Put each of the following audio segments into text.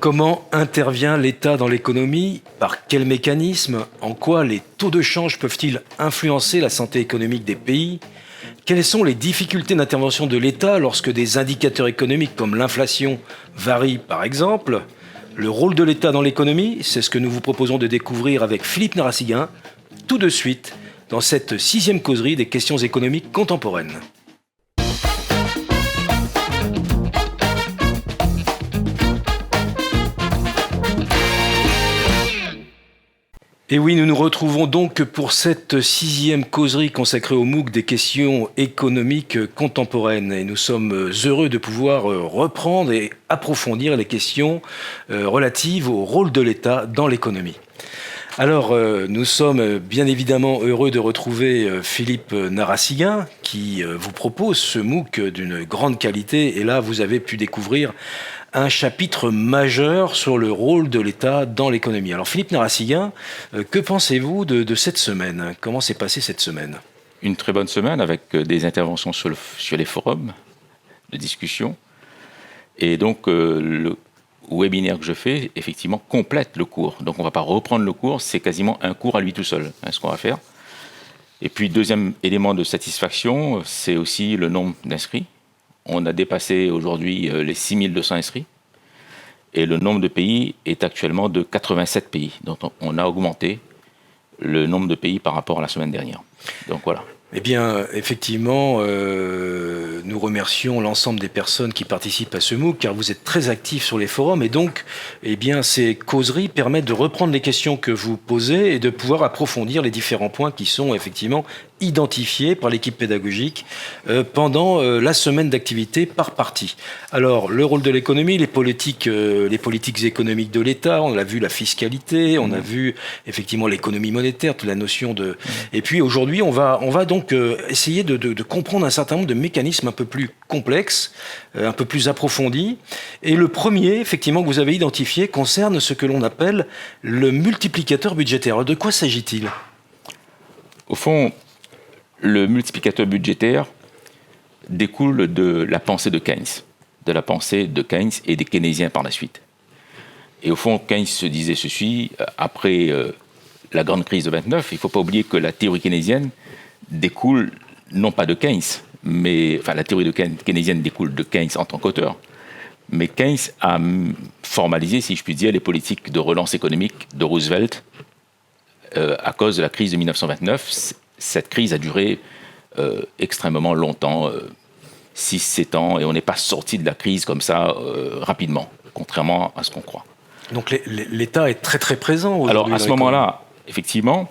Comment intervient l'État dans l'économie? Par quels mécanismes? En quoi les taux de change peuvent-ils influencer la santé économique des pays? Quelles sont les difficultés d'intervention de l'État lorsque des indicateurs économiques comme l'inflation varient par exemple? Le rôle de l'État dans l'économie, c'est ce que nous vous proposons de découvrir avec Philippe Narassiguin, tout de suite, dans cette sixième causerie des questions économiques contemporaines. Et oui, nous nous retrouvons donc pour cette sixième causerie consacrée au MOOC des questions économiques contemporaines. Et nous sommes heureux de pouvoir reprendre et approfondir les questions relatives au rôle de l'État dans l'économie. Alors, nous sommes bien évidemment heureux de retrouver Philippe Narassiguin qui vous propose ce MOOC d'une grande qualité. Et là, vous avez pu découvrir un chapitre majeur sur le rôle de l'État dans l'économie. Alors Philippe Narassiguin, que pensez-vous de cette semaine? Comment s'est passée cette semaine? Une très bonne semaine avec des interventions sur les forums de discussion. Et donc le webinaire que je fais, effectivement, complète le cours. Donc on ne va pas reprendre le cours, c'est quasiment un cours à lui tout seul, ce qu'on va faire. Et puis deuxième élément de satisfaction, c'est aussi le nombre d'inscrits. On a dépassé aujourd'hui les 6200 inscrits et le nombre de pays est actuellement de 87 pays. Donc on a augmenté le nombre de pays par rapport à la semaine dernière. Donc voilà. Eh bien, effectivement, nous remercions l'ensemble des personnes qui participent à ce MOOC, car vous êtes très actifs sur les forums, et donc, eh bien, ces causeries permettent de reprendre les questions que vous posez et de pouvoir approfondir les différents points qui sont effectivement identifiés par l'équipe pédagogique pendant la semaine d'activité par partie. Alors, le rôle de l'économie, les politiques économiques de l'État, on a vu la fiscalité, on a vu effectivement l'économie monétaire, toute la notion de... Et puis aujourd'hui, on va donc essayer de comprendre un certain nombre de mécanismes un peu plus complexes, un peu plus approfondis. Et le premier, effectivement, que vous avez identifié concerne ce que l'on appelle le multiplicateur budgétaire. Alors, de quoi s'agit-il? Au fond, le multiplicateur budgétaire découle de la pensée de Keynes, et des keynésiens par la suite. Et au fond, Keynes se disait ceci, après la grande crise de 29, il ne faut pas oublier que la théorie keynésienne découle non pas de Keynes, la théorie keynésienne découle de Keynes en tant qu'auteur, mais Keynes a formalisé, si je puis dire, les politiques de relance économique de Roosevelt à cause de la crise de 1929. Cette crise a duré extrêmement longtemps, 6-7 ans, et on n'est pas sorti de la crise comme ça rapidement, contrairement à ce qu'on croit. Donc l'État est très très présent aujourd'hui. Alors à ce moment-là, effectivement,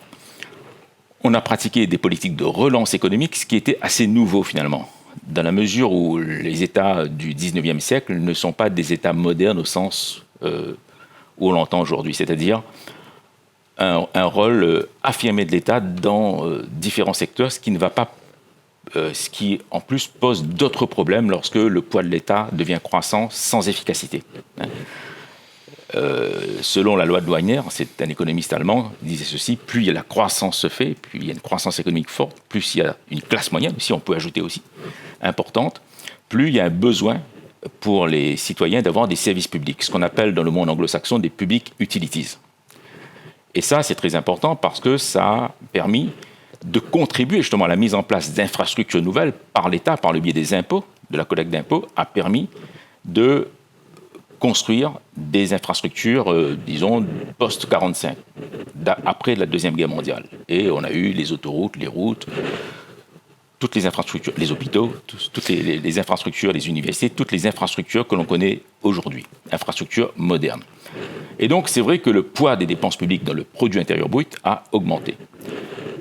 on a pratiqué des politiques de relance économique, ce qui était assez nouveau finalement, dans la mesure où les États du 19e siècle ne sont pas des États modernes au sens où on l'entend aujourd'hui, c'est-à-dire un rôle affirmé de l'État dans différents secteurs, ce qui en plus pose d'autres problèmes lorsque le poids de l'État devient croissant sans efficacité. Selon la loi de Wagner, c'est un économiste allemand qui disait ceci: plus la croissance se fait, plus il y a une croissance économique forte, plus il y a une classe moyenne, aussi on peut ajouter aussi, importante, plus il y a un besoin pour les citoyens d'avoir des services publics, ce qu'on appelle dans le monde anglo-saxon des public utilities. Et ça, c'est très important parce que ça a permis de contribuer justement à la mise en place d'infrastructures nouvelles par l'État, par le biais des impôts, de la collecte d'impôts, a permis de construire des infrastructures, disons, post-45, après la Deuxième Guerre mondiale. Et on a eu les autoroutes, les routes, toutes les infrastructures, les hôpitaux, toutes les infrastructures, les universités, toutes les infrastructures que l'on connaît aujourd'hui, infrastructures modernes. Et donc, c'est vrai que le poids des dépenses publiques dans le produit intérieur brut a augmenté.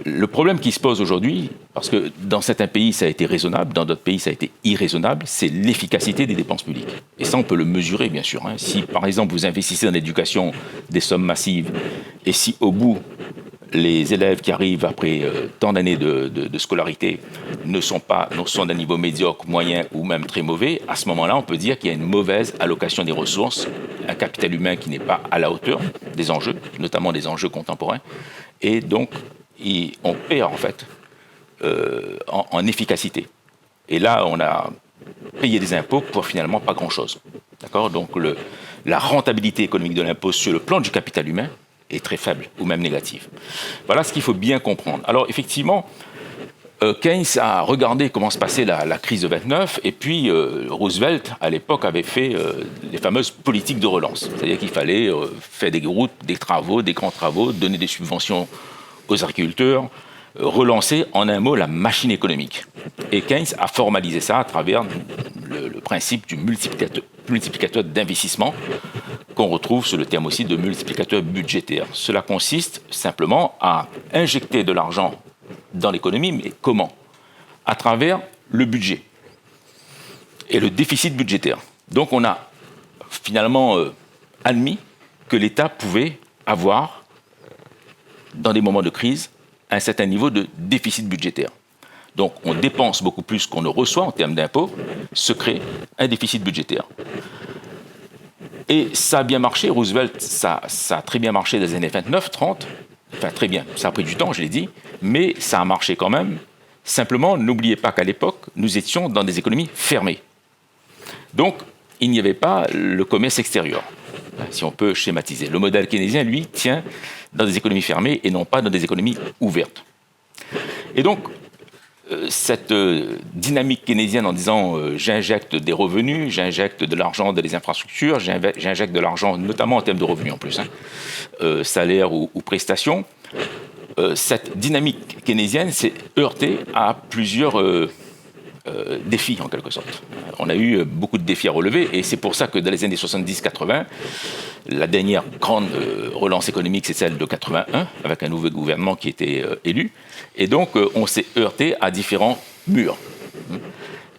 Le problème qui se pose aujourd'hui, parce que dans certains pays, ça a été raisonnable, dans d'autres pays, ça a été irraisonnable, c'est l'efficacité des dépenses publiques. Et ça, on peut le mesurer, bien sûr. Si, par exemple, vous investissez dans l'éducation des sommes massives, et si, au bout, les élèves qui arrivent après tant d'années de scolarité sont d'un niveau médiocre, moyen ou même très mauvais, à ce moment-là, on peut dire qu'il y a une mauvaise allocation des ressources, un capital humain qui n'est pas à la hauteur des enjeux, notamment des enjeux contemporains, et donc on perd en fait en efficacité. Et là, on a payé des impôts pour finalement pas grand-chose. D'accord ? Donc la rentabilité économique de l'impôt sur le plan du capital humain est très faible ou même négative. Voilà ce qu'il faut bien comprendre. Alors effectivement, Keynes a regardé comment se passait la crise de 29 et puis Roosevelt, à l'époque, avait fait les fameuses politiques de relance. C'est-à-dire qu'il fallait faire des routes, des travaux, des grands travaux, donner des subventions aux agriculteurs, relancer en un mot la machine économique. Et Keynes a formalisé ça à travers le principe du multiplicateur d'investissement qu'on retrouve sous le terme aussi de multiplicateur budgétaire. Cela consiste simplement à injecter de l'argent dans l'économie, mais comment ? À travers le budget et le déficit budgétaire. Donc on a finalement admis que l'État pouvait avoir, dans des moments de crise, un certain niveau de déficit budgétaire. Donc on dépense beaucoup plus qu'on ne reçoit en termes d'impôts, se crée un déficit budgétaire. Et ça a bien marché, Roosevelt, ça a très bien marché dans les années 29, 30, enfin très bien, ça a pris du temps, je l'ai dit, mais ça a marché quand même. Simplement, n'oubliez pas qu'à l'époque, nous étions dans des économies fermées. Donc, il n'y avait pas le commerce extérieur, si on peut schématiser. Le modèle keynésien, lui, tient dans des économies fermées et non pas dans des économies ouvertes. Et donc, cette dynamique keynésienne en disant j'injecte des revenus, j'injecte de l'argent dans les infrastructures, j'injecte de l'argent notamment en termes de revenus en plus, salaires ou prestations, cette dynamique keynésienne s'est heurtée à plusieurs défis en quelque sorte. On a eu beaucoup de défis à relever et c'est pour ça que dans les années 70-80, la dernière grande relance économique, c'est celle de 81, avec un nouveau gouvernement qui était élu. Et donc, on s'est heurté à différents murs.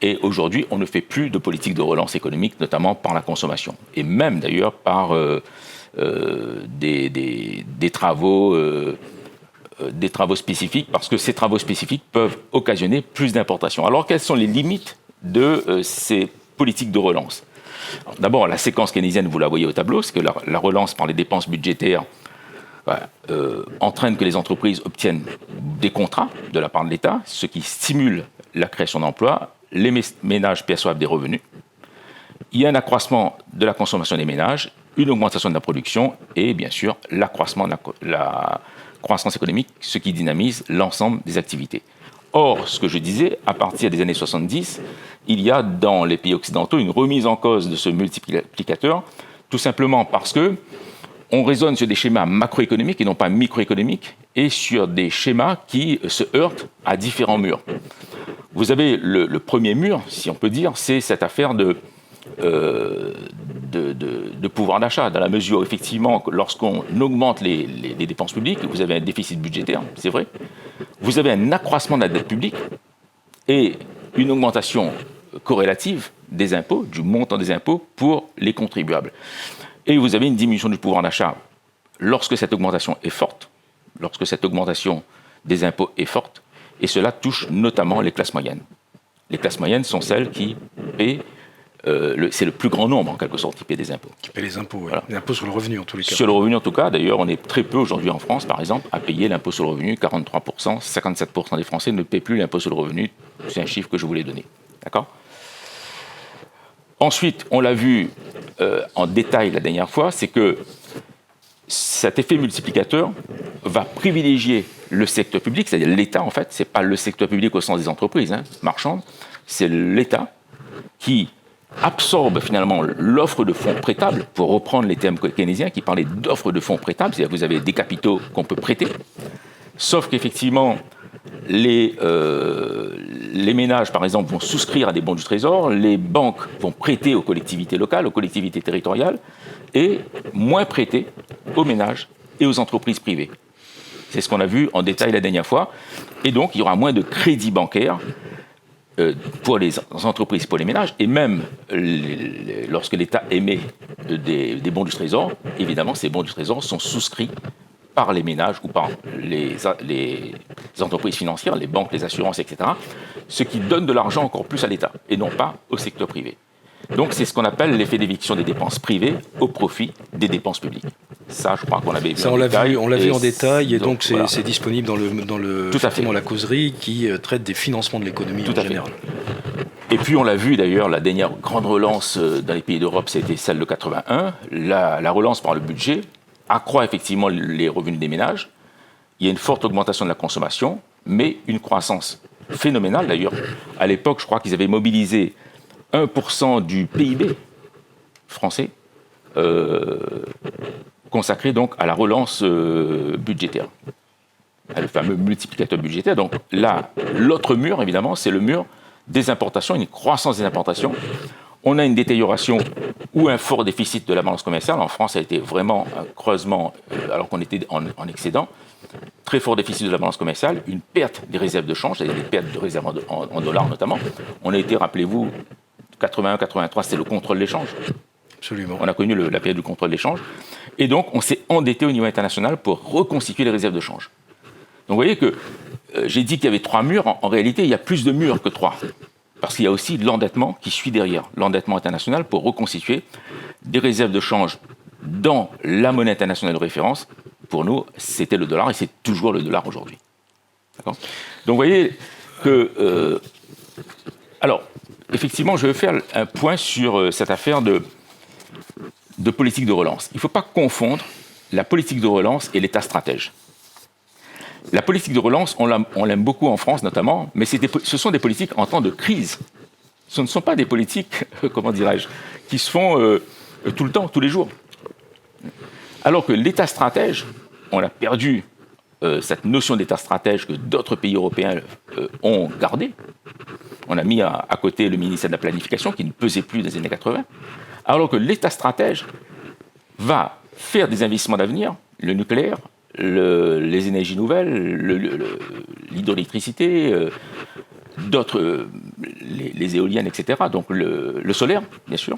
Et aujourd'hui, on ne fait plus de politique de relance économique, notamment par la consommation. Et même d'ailleurs par des travaux spécifiques, parce que ces travaux spécifiques peuvent occasionner plus d'importations. Alors, quelles sont les limites de ces politiques de relance ? D'abord, la séquence keynésienne, vous la voyez au tableau, c'est que la relance par les dépenses budgétaires entraîne que les entreprises obtiennent des contrats de la part de l'État, ce qui stimule la création d'emplois, les ménages perçoivent des revenus, il y a un accroissement de la consommation des ménages, une augmentation de la production et bien sûr l'accroissement de la croissance économique, ce qui dynamise l'ensemble des activités. Or, ce que je disais, à partir des années 70, il y a dans les pays occidentaux une remise en cause de ce multiplicateur, tout simplement parce que on raisonne sur des schémas macroéconomiques et non pas microéconomiques, et sur des schémas qui se heurtent à différents murs. Vous avez le premier mur, si on peut dire, c'est cette affaire de pouvoir d'achat, dans la mesure où, effectivement, lorsqu'on augmente les dépenses publiques, vous avez un déficit budgétaire, c'est vrai, vous avez un accroissement de la dette publique et une augmentation corrélative des impôts, du montant des impôts pour les contribuables. Et vous avez une diminution du pouvoir d'achat lorsque cette augmentation est forte, lorsque cette augmentation des impôts est forte, et cela touche notamment les classes moyennes. Les classes moyennes sont celles qui paient, c'est le plus grand nombre en quelque sorte qui paie des impôts. Qui paie les impôts, oui. Voilà. Les impôts sur le revenu en tous les cas. Sur le revenu en tout cas, d'ailleurs on est très peu aujourd'hui en France par exemple à payer l'impôt sur le revenu, 43%, 57% des Français ne paient plus l'impôt sur le revenu, c'est un chiffre que je voulais donner. D'accord ? Ensuite, on l'a vu en détail la dernière fois, c'est que cet effet multiplicateur va privilégier le secteur public, c'est-à-dire l'État en fait, c'est pas le secteur public au sens des entreprises marchandes, c'est l'État qui absorbe finalement l'offre de fonds prêtables, pour reprendre les termes keynésiens qui parlaient d'offre de fonds prêtables, c'est-à-dire que vous avez des capitaux qu'on peut prêter, sauf qu'effectivement les ménages, par exemple, vont souscrire à des bons du Trésor, les banques vont prêter aux collectivités locales, aux collectivités territoriales, et moins prêter aux ménages et aux entreprises privées. C'est ce qu'on a vu en détail la dernière fois. Et donc, il y aura moins de crédits bancaires pour les entreprises, pour les ménages, et même lorsque l'État émet des bons du Trésor, évidemment, ces bons du Trésor sont souscrits par les ménages ou par les entreprises financières, les banques, les assurances, etc., ce qui donne de l'argent encore plus à l'État, et non pas au secteur privé. Donc c'est ce qu'on appelle l'effet d'éviction des dépenses privées au profit des dépenses publiques. Ça, je crois qu'on l'avait vu ça, en détail. On l'a vu en détail, et donc voilà. c'est disponible dans le Tout à fait. la causerie qui traite des financements de l'économie en général. Et puis on l'a vu d'ailleurs, la dernière grande relance dans les pays d'Europe, c'était celle de 81. La relance par le budget accroît effectivement les revenus des ménages. Il y a une forte augmentation de la consommation, mais une croissance phénoménale d'ailleurs. À l'époque, je crois qu'ils avaient mobilisé 1% du PIB français consacré donc à la relance budgétaire, le fameux multiplicateur budgétaire. Donc là, l'autre mur, évidemment, c'est le mur des importations, une croissance des importations. On a une détérioration ou un fort déficit de la balance commerciale. En France, ça a été vraiment un creusement, alors qu'on était en excédent. Très fort déficit de la balance commerciale, une perte des réserves de change, c'est-à-dire des pertes de réserves en dollars notamment. On a été, rappelez-vous, 81-83, c'était le contrôle d'échange. Absolument. On a connu la période du contrôle d'échange. Et donc, on s'est endetté au niveau international pour reconstituer les réserves de change. Donc, vous voyez que j'ai dit qu'il y avait 3 murs. En réalité, il y a plus de murs que 3. Parce qu'il y a aussi l'endettement qui suit derrière. L'endettement international pour reconstituer des réserves de change dans la monnaie internationale de référence. Pour nous, c'était le dollar et c'est toujours le dollar aujourd'hui. D'accord ? Donc, vous voyez que... alors, effectivement, je vais faire un point sur cette affaire de politique de relance. Il ne faut pas confondre la politique de relance et l'État stratège. La politique de relance, on l'aime beaucoup en France notamment, mais ce sont des politiques en temps de crise. Ce ne sont pas des politiques, comment dirais-je, qui se font tout le temps, tous les jours. Alors que l'État stratège, on a perdu cette notion d'État stratège que d'autres pays européens ont gardée. On a mis à côté le ministère de la Planification qui ne pesait plus dans les années 80. Alors que l'État stratège va faire des investissements d'avenir, le nucléaire, les énergies nouvelles, l'hydroélectricité, d'autres, les éoliennes, etc. Donc le solaire, bien sûr.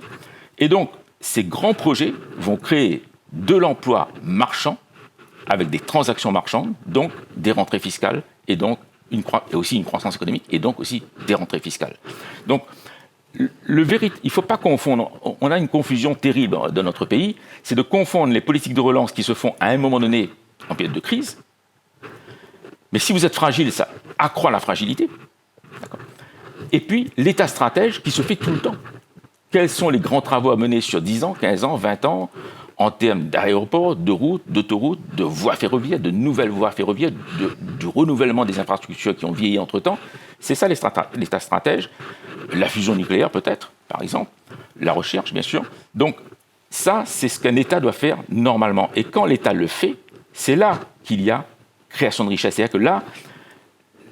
Et donc, ces grands projets vont créer de l'emploi marchand avec des transactions marchandes, donc des rentrées fiscales et donc aussi une croissance économique et donc aussi des rentrées fiscales. Donc, il ne faut pas confondre, on a une confusion terrible dans notre pays, c'est de confondre les politiques de relance qui se font à un moment donné en période de crise, mais si vous êtes fragile, ça accroît la fragilité, et puis l'État stratège qui se fait tout le temps. Quels sont les grands travaux à mener sur 10 ans, 15 ans, 20 ans, en termes d'aéroports, de routes, d'autoroutes, de voies ferroviaires, de nouvelles voies ferroviaires, du renouvellement des infrastructures qui ont vieilli entre-temps. C'est ça l'État stratège. La fusion nucléaire peut-être, par exemple. La recherche, bien sûr. Donc ça, c'est ce qu'un État doit faire normalement. Et quand l'État le fait, c'est là qu'il y a création de richesse. C'est-à-dire que là,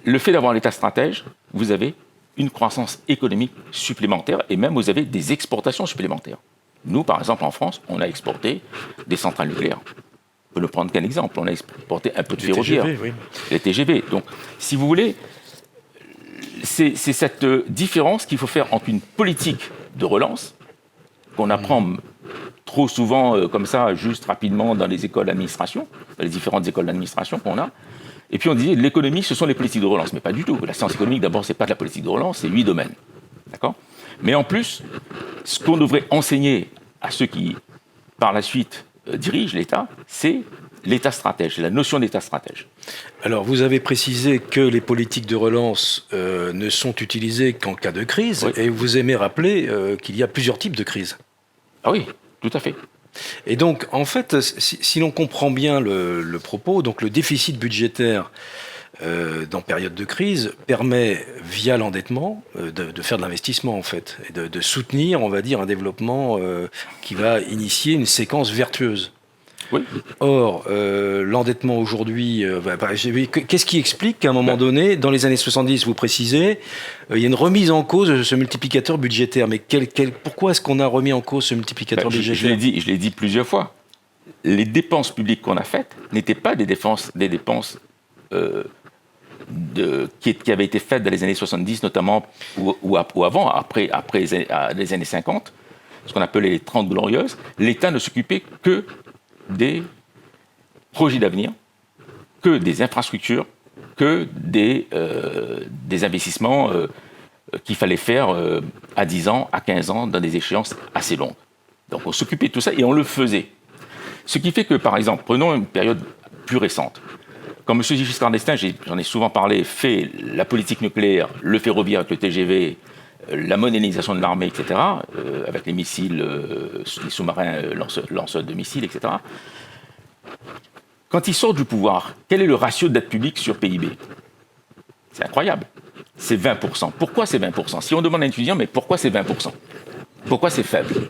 le fait d'avoir l'État stratège, vous avez une croissance économique supplémentaire et même vous avez des exportations supplémentaires. Nous, par exemple, en France, on a exporté des centrales nucléaires. On peut ne prendre qu'un exemple. On a exporté un peu de ferroviaire. TGV, oui. Les TGV. Donc, si vous voulez, c'est cette différence qu'il faut faire entre une politique de relance, qu'on apprend trop souvent comme ça, juste rapidement dans les écoles d'administration, dans les différentes écoles d'administration qu'on a. Et puis on disait, l'économie, ce sont les politiques de relance. Mais pas du tout. La science économique, d'abord, ce n'est pas de la politique de relance, c'est 8 domaines. D'accord ? Mais en plus, ce qu'on devrait enseigner à ceux qui, par la suite, dirigent l'État, c'est l'État stratège, c'est la notion d'État stratège. Alors, vous avez précisé que les politiques de relance ne sont utilisées qu'en cas de crise, oui. Et vous aimez rappeler qu'il y a plusieurs types de crises. Ah oui, tout à fait. Et donc, en fait, si l'on comprend bien le propos, donc le déficit budgétaire dans période de crise permet, via l'endettement, de faire de l'investissement, en fait, et de soutenir, on va dire, un développement qui va initier une séquence vertueuse. Oui. Or, l'endettement aujourd'hui, qu'est-ce qui explique qu'à un moment donné, dans les années 70, vous précisez, il y a une remise en cause de ce multiplicateur budgétaire. Mais pourquoi est-ce qu'on a remis en cause ce multiplicateur budgétaire ? Je l'ai dit plusieurs fois. Les dépenses publiques qu'on a faites n'étaient pas des dépenses qui avaient été faites dans les années 70, notamment, ou avant, après les années 50, ce qu'on appelait les 30 glorieuses. L'État ne s'occupait que des projets d'avenir, que des infrastructures, que des investissements qu'il fallait faire à 10 ans, à 15 ans, dans des échéances assez longues. Donc on s'occupait de tout ça et on le faisait. Ce qui fait que, par exemple, prenons une période plus récente. Quand M. Giscard d'Estaing, j'en ai souvent parlé, fait la politique nucléaire, le ferroviaire avec le TGV la modernisation de l'armée, etc., avec les missiles, les sous-marins lanceurs de missiles, etc. Quand ils sortent du pouvoir, quel est le ratio de dette publique sur PIB? C'est incroyable. C'est 20%. Pourquoi c'est 20%? Si on demande à un étudiant, mais pourquoi c'est 20%? Pourquoi c'est faible?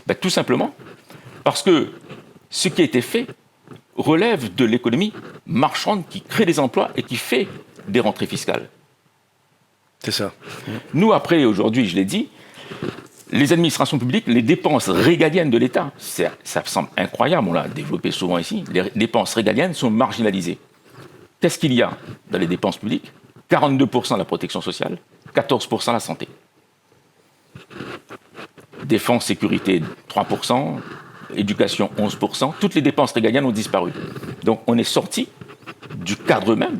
Ben, tout simplement parce que ce qui a été fait relève de l'économie marchande qui crée des emplois et qui fait des rentrées fiscales. C'est ça. Nous, après, aujourd'hui, je l'ai dit, les administrations publiques, les dépenses régaliennes de l'État, ça semble incroyable, on l'a développé souvent ici, les dépenses régaliennes sont marginalisées. Qu'est-ce qu'il y a dans les dépenses publiques? 42% la protection sociale, 14% la santé. Défense, sécurité, 3%, éducation, 11%. Toutes les dépenses régaliennes ont disparu. Donc on est sorti du cadre même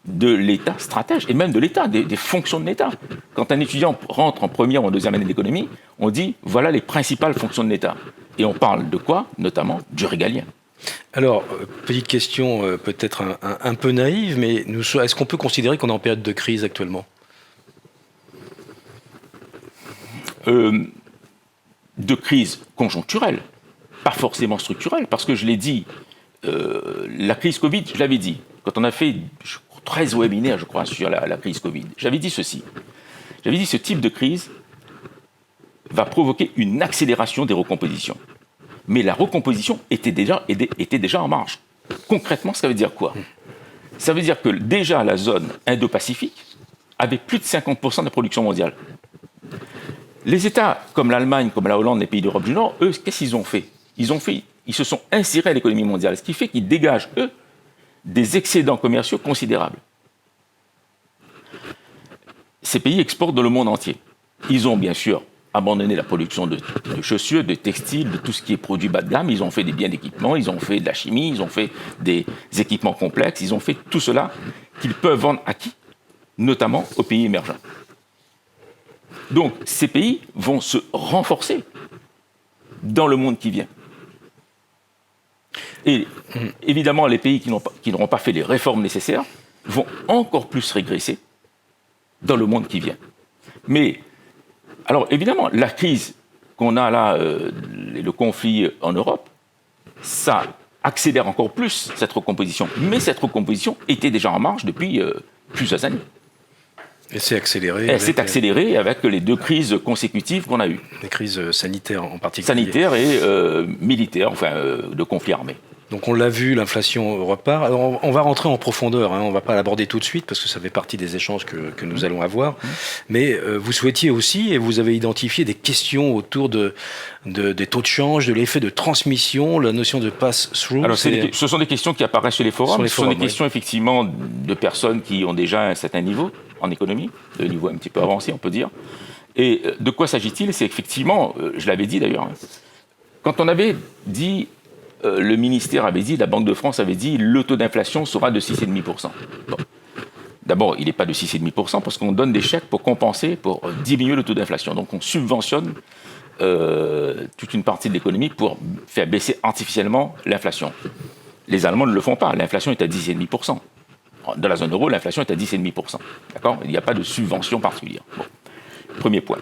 de l'État stratège, et même de l'État, des fonctions de l'État. Quand un étudiant rentre en première ou en deuxième année d'économie, on dit, voilà les principales fonctions de l'État. Et on parle de quoi? Notamment du régalien. Alors, petite question peut-être un peu naïve, mais est-ce qu'on peut considérer qu'on est en période de crise actuellement? De crise conjoncturelle, pas forcément structurelle, parce que je l'ai dit, la crise Covid, je l'avais dit, quand on a fait 13 webinaires, je crois, sur la crise Covid, j'avais dit ceci. J'avais dit ce type de crise va provoquer une accélération des recompositions. Mais la recomposition était déjà en marche. Concrètement, ça veut dire quoi? Ça veut dire que déjà la zone Indo-Pacifique avait plus de 50% de la production mondiale. Les États comme l'Allemagne, comme la Hollande, les pays d'Europe du Nord, eux, qu'est-ce qu'ils ont fait? Ils se sont insérés à l'économie mondiale, ce qui fait qu'ils dégagent, eux, des excédents commerciaux considérables. Ces pays exportent dans le monde entier. Ils ont bien sûr abandonné la production de chaussures, de textiles, de tout ce qui est produit bas de gamme. Ils ont fait des biens d'équipement, ils ont fait de la chimie, ils ont fait des équipements complexes, ils ont fait tout cela qu'ils peuvent vendre à qui? Notamment aux pays émergents. Donc ces pays vont se renforcer dans le monde qui vient. Et évidemment, les pays qui n'auront pas fait les réformes nécessaires vont encore plus régresser dans le monde qui vient. Mais, alors évidemment, la crise qu'on a là, le conflit en Europe, ça accélère encore plus cette recomposition. Mais cette recomposition était déjà en marche depuis plusieurs années. Et c'est accéléré. Elle s'est accélérée avec les deux crises consécutives qu'on a eues. Les crises sanitaires en particulier. Sanitaires et militaires, enfin de conflits armés. Donc on l'a vu, l'inflation repart. Alors on va rentrer en profondeur, hein. On ne va pas l'aborder tout de suite parce que ça fait partie des échanges que nous allons avoir. Mais vous souhaitiez aussi, et vous avez identifié des questions autour des taux de change, de l'effet de transmission, la notion de pass-through. Alors ce sont des questions qui apparaissent sur les forums. Ce sont des questions effectivement de personnes qui ont déjà un certain niveau en économie, de niveau un petit peu avancé on peut dire. Et de quoi s'agit-il? C'est effectivement, je l'avais dit d'ailleurs, quand on avait dit... le ministère avait dit, la Banque de France avait dit, le taux d'inflation sera de 6,5%. Bon. D'abord, il n'est pas de 6,5% parce qu'on donne des chèques pour compenser, pour diminuer le taux d'inflation. Donc on subventionne toute une partie de l'économie pour faire baisser artificiellement l'inflation. Les Allemands ne le font pas. L'inflation est à 10,5%. Dans la zone euro, l'inflation est à 10,5%. D'accord? Il n'y a pas de subvention particulière. Bon. Premier point.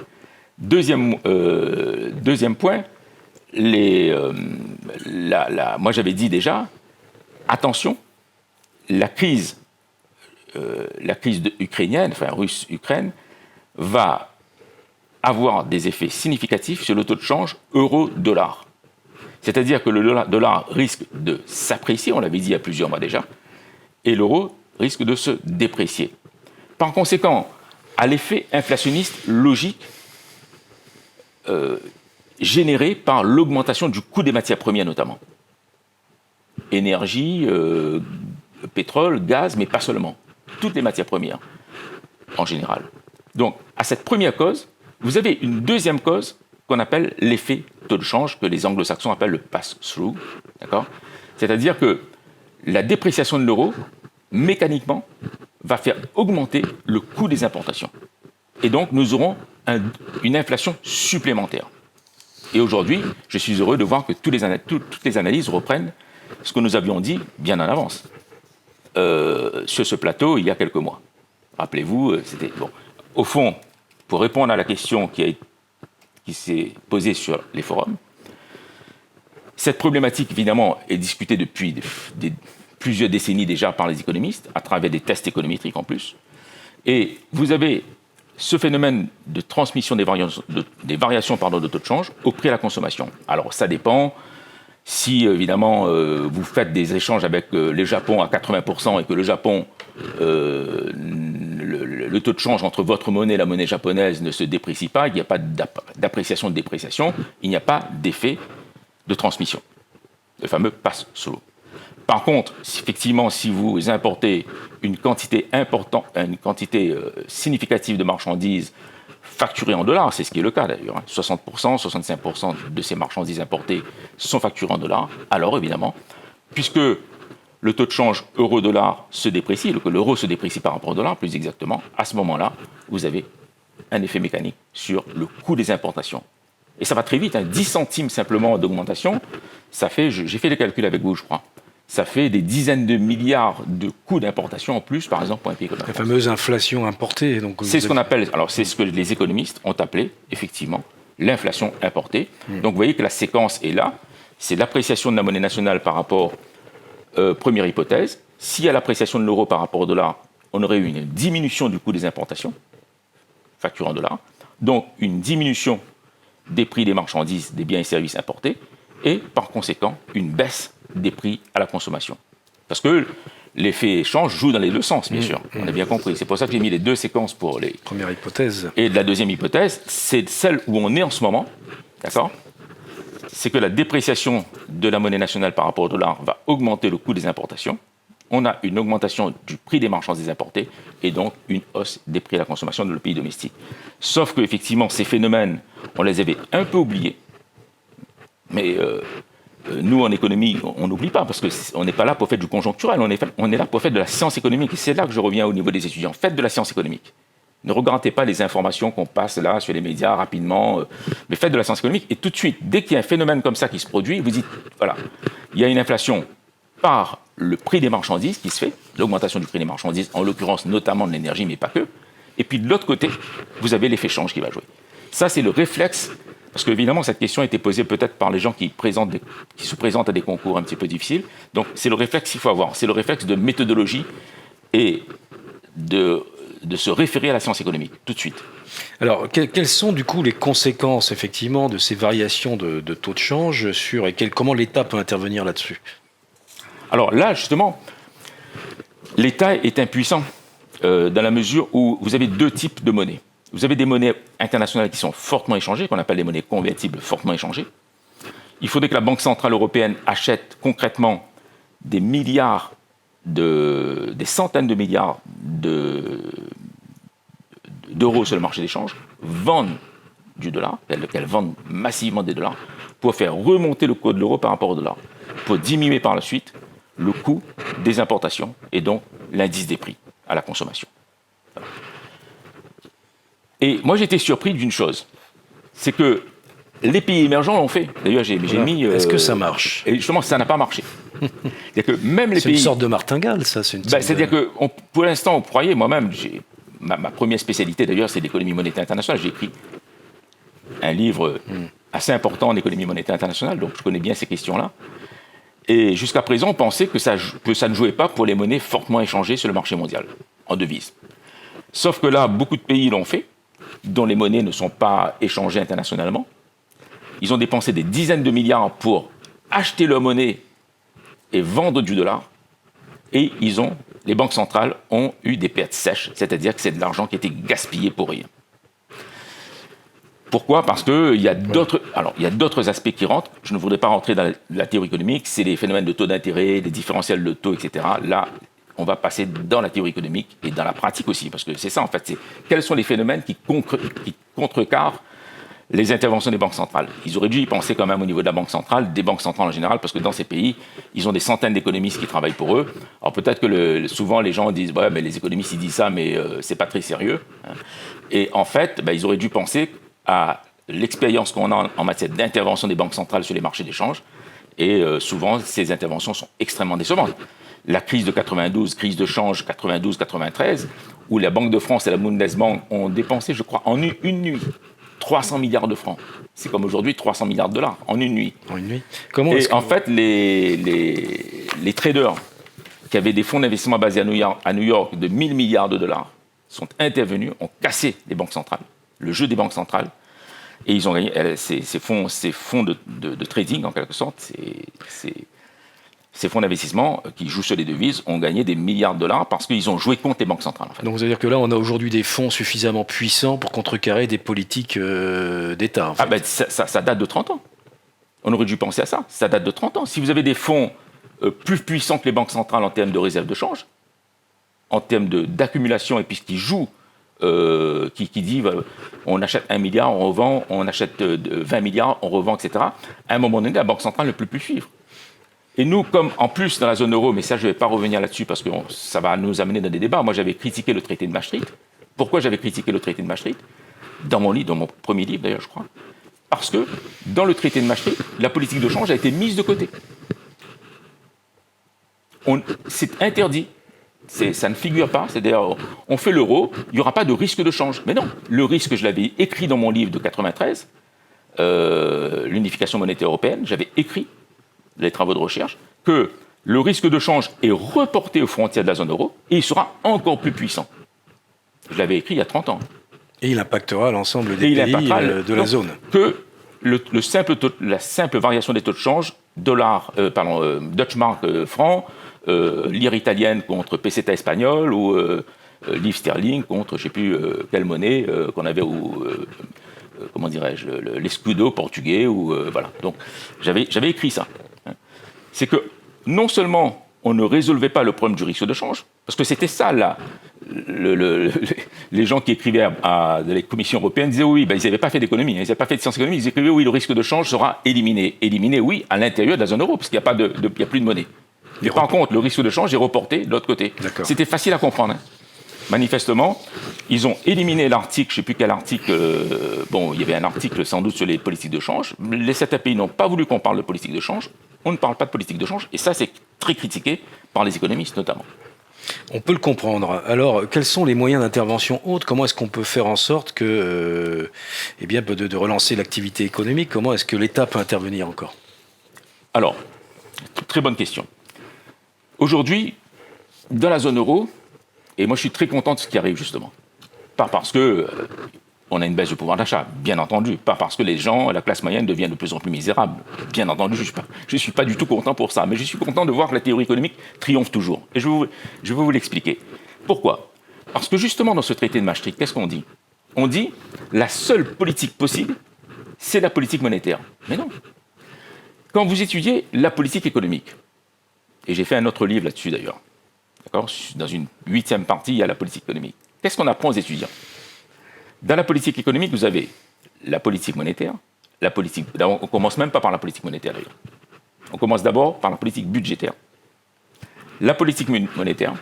Deuxième point, moi j'avais dit déjà, attention, la crise ukrainienne, enfin russe-Ukraine, va avoir des effets significatifs sur le taux de change euro-dollar. C'est-à-dire que le dollar risque de s'apprécier, on l'avait dit il y a plusieurs mois déjà, et l'euro risque de se déprécier. Par conséquent, à l'effet inflationniste logique, généré par l'augmentation du coût des matières premières notamment. Énergie, pétrole, gaz, mais pas seulement. Toutes les matières premières, en général. Donc, à cette première cause, vous avez une deuxième cause qu'on appelle l'effet taux de change, que les anglo-saxons appellent le pass-through. D'accord ? C'est-à-dire que la dépréciation de l'euro, mécaniquement, va faire augmenter le coût des importations. Et donc, nous aurons une inflation supplémentaire. Et aujourd'hui, je suis heureux de voir que toutes les analyses reprennent ce que nous avions dit bien en avance sur ce plateau il y a quelques mois. Rappelez-vous, c'était bon. Au fond, pour répondre à la question qui s'est posée sur les forums. Cette problématique, évidemment, est discutée depuis plusieurs décennies déjà par les économistes, à travers des tests économétriques en plus. Et vous avez ce phénomène de transmission des variations de taux de change au prix à la consommation. Alors, ça dépend. Si, évidemment, vous faites des échanges avec le Japon à 80% et que le Japon, le taux de change entre votre monnaie et la monnaie japonaise ne se déprécie pas, il n'y a pas d'appréciation de dépréciation, il n'y a pas d'effet de transmission, le fameux pass solo. Par contre, effectivement, si vous importez une quantité significative de marchandises facturées en dollars, c'est ce qui est le cas d'ailleurs, 60%, 65% de ces marchandises importées sont facturées en dollars, alors évidemment, puisque le taux de change euro-dollar se déprécie, que l'euro se déprécie par rapport au dollar, plus exactement, à ce moment-là, vous avez un effet mécanique sur le coût des importations. Et ça va très vite, 10 centimes simplement d'augmentation, ça fait, j'ai fait les calculs avec vous, je crois, ça fait des dizaines de milliards de coûts d'importation en plus, par exemple, pour un pays comme la France. La fameuse inflation importée. C'est ce qu'on appelle, alors c'est ce que les économistes ont appelé, effectivement, l'inflation importée. Donc vous voyez que la séquence est là, c'est l'appréciation de la monnaie nationale par rapport, première hypothèse, s'il y a l'appréciation de l'euro par rapport au dollar, on aurait eu une diminution du coût des importations, facturées en dollars, donc une diminution des prix des marchandises, des biens et services importés, et par conséquent, une baisse des prix à la consommation. Parce que l'effet échange joue dans les deux sens, bien sûr. On a bien compris. C'est pour ça que j'ai mis les deux séquences pour les... Première hypothèse. Et la deuxième hypothèse, c'est celle où on est en ce moment, d'accord ? C'est que la dépréciation de la monnaie nationale par rapport au dollar va augmenter le coût des importations. On a une augmentation du prix des marchandises importées et donc une hausse des prix à la consommation dans le pays domestique. Sauf qu'effectivement, ces phénomènes, on les avait un peu oubliés. Mais nous, en économie, on n'oublie pas, parce qu'on n'est pas là pour faire du conjoncturel, on est là pour faire de la science économique. Et c'est là que je reviens au niveau des étudiants. Faites de la science économique. Ne regardez pas les informations qu'on passe là sur les médias rapidement, mais faites de la science économique. Et tout de suite, dès qu'il y a un phénomène comme ça qui se produit, vous dites, voilà, il y a une inflation par le prix des marchandises qui se fait, l'augmentation du prix des marchandises, en l'occurrence notamment de l'énergie, mais pas que. Et puis de l'autre côté, vous avez l'effet change qui va jouer. Ça, c'est le réflexe. Parce qu'évidemment, cette question a été posée peut-être par les gens qui se présentent à des concours un petit peu difficiles. Donc, c'est le réflexe qu'il faut avoir. C'est le réflexe de méthodologie et de se référer à la science économique, tout de suite. Alors, quelles sont du coup les conséquences, effectivement, de ces variations de taux de change comment l'État peut intervenir là-dessus ? Alors là, justement, l'État est impuissant dans la mesure où vous avez deux types de monnaies. Vous avez des monnaies internationales qui sont fortement échangées, qu'on appelle les monnaies convertibles fortement échangées. Il faudrait que la Banque centrale européenne achète concrètement des centaines de milliards d'euros sur le marché d'échange, vende du dollar, qu'elle vende massivement des dollars, pour faire remonter le cours de l'euro par rapport au dollar, pour diminuer par la suite le coût des importations et donc l'indice des prix à la consommation. Voilà. Et moi, j'ai été surpris d'une chose, c'est que les pays émergents l'ont fait. D'ailleurs, j'ai mis... Est-ce que ça marche ? Et justement, ça n'a pas marché. C'est-à-dire que même les c'est pays... une sorte de martingale, ça. C'est-à-dire que, pour l'instant, on croyait, moi-même, ma première spécialité, d'ailleurs, c'est l'économie monétaire internationale. J'ai écrit un livre assez important en économie monétaire internationale, donc je connais bien ces questions-là. Et jusqu'à présent, on pensait que ça ne jouait pas pour les monnaies fortement échangées sur le marché mondial, en devises. Sauf que là, beaucoup de pays l'ont fait, dont les monnaies ne sont pas échangées internationalement. Ils ont dépensé des dizaines de milliards pour acheter leur monnaie et vendre du dollar. Et les banques centrales ont eu des pertes sèches, c'est-à-dire que c'est de l'argent qui a été gaspillé pour rien. Pourquoi ? Parce qu'il y a d'autres aspects qui rentrent. Je ne voudrais pas rentrer dans la théorie économique. C'est les phénomènes de taux d'intérêt, les différentiels de taux, etc. Là, on va passer dans la théorie économique et dans la pratique aussi, parce que c'est ça en fait. Quels sont les phénomènes qui contrecarrent les interventions des banques centrales ? Ils auraient dû y penser quand même au niveau de la banque centrale, des banques centrales en général, parce que dans ces pays, ils ont des centaines d'économistes qui travaillent pour eux. Alors peut-être que souvent les gens disent ouais, mais les économistes ils disent ça, mais c'est pas très sérieux. Et en fait, ils auraient dû penser à l'expérience qu'on a en matière d'intervention des banques centrales sur les marchés d'échange. Et souvent, ces interventions sont extrêmement décevantes. la crise de 92, crise de change 92-93, où la Banque de France et la Bundesbank ont dépensé, je crois, en une nuit, 300 milliards de francs. C'est comme aujourd'hui 300 milliards de dollars en une nuit. En une nuit. En fait, les traders qui avaient des fonds d'investissement basés à New York de 1000 milliards de dollars sont intervenus, ont cassé les banques centrales, le jeu des banques centrales, et ils ont gagné ces fonds de trading, en quelque sorte, ces fonds d'investissement qui jouent sur les devises ont gagné des milliards de dollars parce qu'ils ont joué contre les banques centrales. En fait. Donc, vous allez dire que là, on a aujourd'hui des fonds suffisamment puissants pour contrecarrer des politiques d'État. En fait. Ça date de 30 ans. On aurait dû penser à ça. Ça date de 30 ans. Si vous avez des fonds plus puissants que les banques centrales en termes de réserve de change, en termes d'accumulation, et puis qui jouent, qui dit on achète 1 milliard, on revend, on achète 20 milliards, on revend, etc. À un moment donné, la Banque centrale ne peut plus suivre. Et nous, comme en plus dans la zone euro, mais ça je ne vais pas revenir là-dessus parce que ça va nous amener dans des débats, moi j'avais critiqué le traité de Maastricht. Pourquoi j'avais critiqué le traité de Maastricht ? Dans mon premier livre d'ailleurs je crois. Parce que dans le traité de Maastricht, la politique de change a été mise de côté. C'est interdit. Ça ne figure pas. C'est-à-dire, on fait l'euro, il n'y aura pas de risque de change. Mais non, le risque, je l'avais écrit dans mon livre de 93, l'unification monétaire européenne, j'avais écrit les travaux de recherche, que le risque de change est reporté aux frontières de la zone euro et il sera encore plus puissant. Je l'avais écrit il y a 30 ans. Et il impactera l'ensemble des pays de la zone. Que la simple variation des taux de change, Dutch mark franc, lire italienne contre peseta espagnol ou livre sterling contre je ne sais plus quelle monnaie qu'on avait comment dirais-je, l'escudo portugais ou voilà. Donc j'avais écrit ça. C'est que non seulement on ne résolvait pas le problème du risque de change, parce que c'était ça là, les gens qui écrivaient à les commissions européennes disaient oui, ils n'avaient pas fait d'économie, ils n'avaient pas fait de sciences économiques, ils écrivaient oui, le risque de change sera éliminé. Éliminé, oui, à l'intérieur de la zone euro, parce qu'il n'y a plus de monnaie. Mais par contre, le risque de change est reporté de l'autre côté. C'était facile à comprendre. Hein. Manifestement, ils ont éliminé l'article, je ne sais plus quel article, il y avait un article sans doute sur les politiques de change. Les 7 pays n'ont pas voulu qu'on parle de politique de change. On ne parle pas de politique de change. Et ça, c'est très critiqué par les économistes notamment. On peut le comprendre. Alors, quels sont les moyens d'intervention autres ? Comment est-ce qu'on peut faire en sorte que, de relancer l'activité économique ? Comment est-ce que l'État peut intervenir encore ? Alors, très bonne question. Aujourd'hui, dans la zone euro, et moi je suis très content de ce qui arrive justement. Pas parce que on a une baisse du pouvoir d'achat, bien entendu. Pas parce que les gens, la classe moyenne devient de plus en plus misérable. Bien entendu, je ne suis pas du tout content pour ça. Mais je suis content de voir que la théorie économique triomphe toujours. Et je vais vous l'expliquer. Pourquoi ? Parce que justement dans ce traité de Maastricht, qu'est-ce qu'on dit ? On dit la seule politique possible, c'est la politique monétaire. Mais non. Quand vous étudiez la politique économique, et j'ai fait un autre livre là-dessus d'ailleurs, d'accord ? Dans une 8e partie, il y a la politique économique. Qu'est-ce qu'on apprend aux étudiants ? Dans la politique économique, vous avez la politique monétaire, on ne commence même pas par la politique monétaire d'ailleurs. On commence d'abord par la politique budgétaire, la politique monétaire,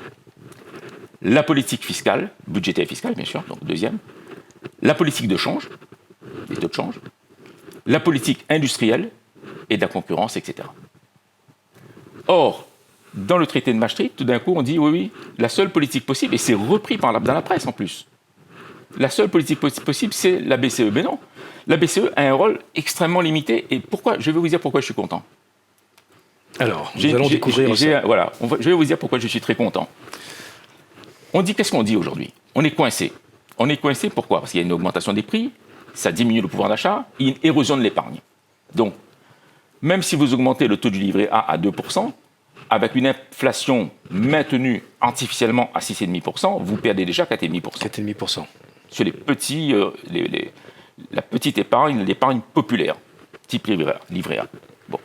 la politique fiscale, budgétaire et fiscale bien sûr, donc deuxième, la politique de change, les taux de change, la politique industrielle et de la concurrence, etc. Or, dans le traité de Maastricht, tout d'un coup, on dit oui, la seule politique possible, et c'est repris dans la presse en plus, la seule politique possible, c'est la BCE. Mais non, la BCE a un rôle extrêmement limité. Et pourquoi ? Je vais vous dire pourquoi je suis content. Alors, nous allons découvrir ça. Voilà, je vais vous dire pourquoi je suis très content. Qu'est-ce qu'on dit aujourd'hui ? On est coincé. On est coincé pourquoi ? Parce qu'il y a une augmentation des prix, ça diminue le pouvoir d'achat, il y a une érosion de l'épargne. Donc, même si vous augmentez le taux du livret A à 2%, avec une inflation maintenue artificiellement à 6,5%, vous perdez déjà 4,5%. 4,5%. Sur les petits, la petite épargne, l'épargne populaire, type livret A. Bon.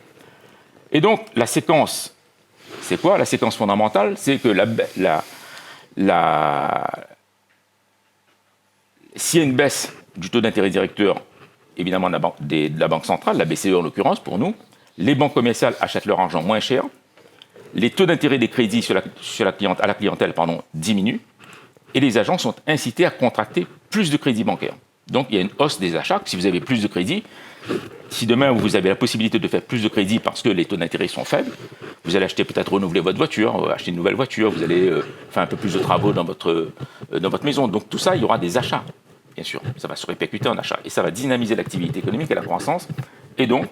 Et donc, la séquence, c'est quoi ? La séquence fondamentale, c'est que s'il y a une baisse du taux d'intérêt directeur, évidemment de la Banque centrale, la BCE en l'occurrence pour nous, les banques commerciales achètent leur argent moins cher, les taux d'intérêt des crédits à la clientèle diminuent, et les agents sont incités à contracter plus de crédits bancaires. Donc il y a une hausse des achats. Si vous avez plus de crédit, si demain vous avez la possibilité de faire plus de crédit parce que les taux d'intérêt sont faibles, vous allez acheter peut-être renouveler votre voiture, acheter une nouvelle voiture, vous allez faire un peu plus de travaux dans votre maison. Donc tout ça, il y aura des achats, bien sûr. Ça va se répercuter en achats et ça va dynamiser l'activité économique et la croissance. Et donc,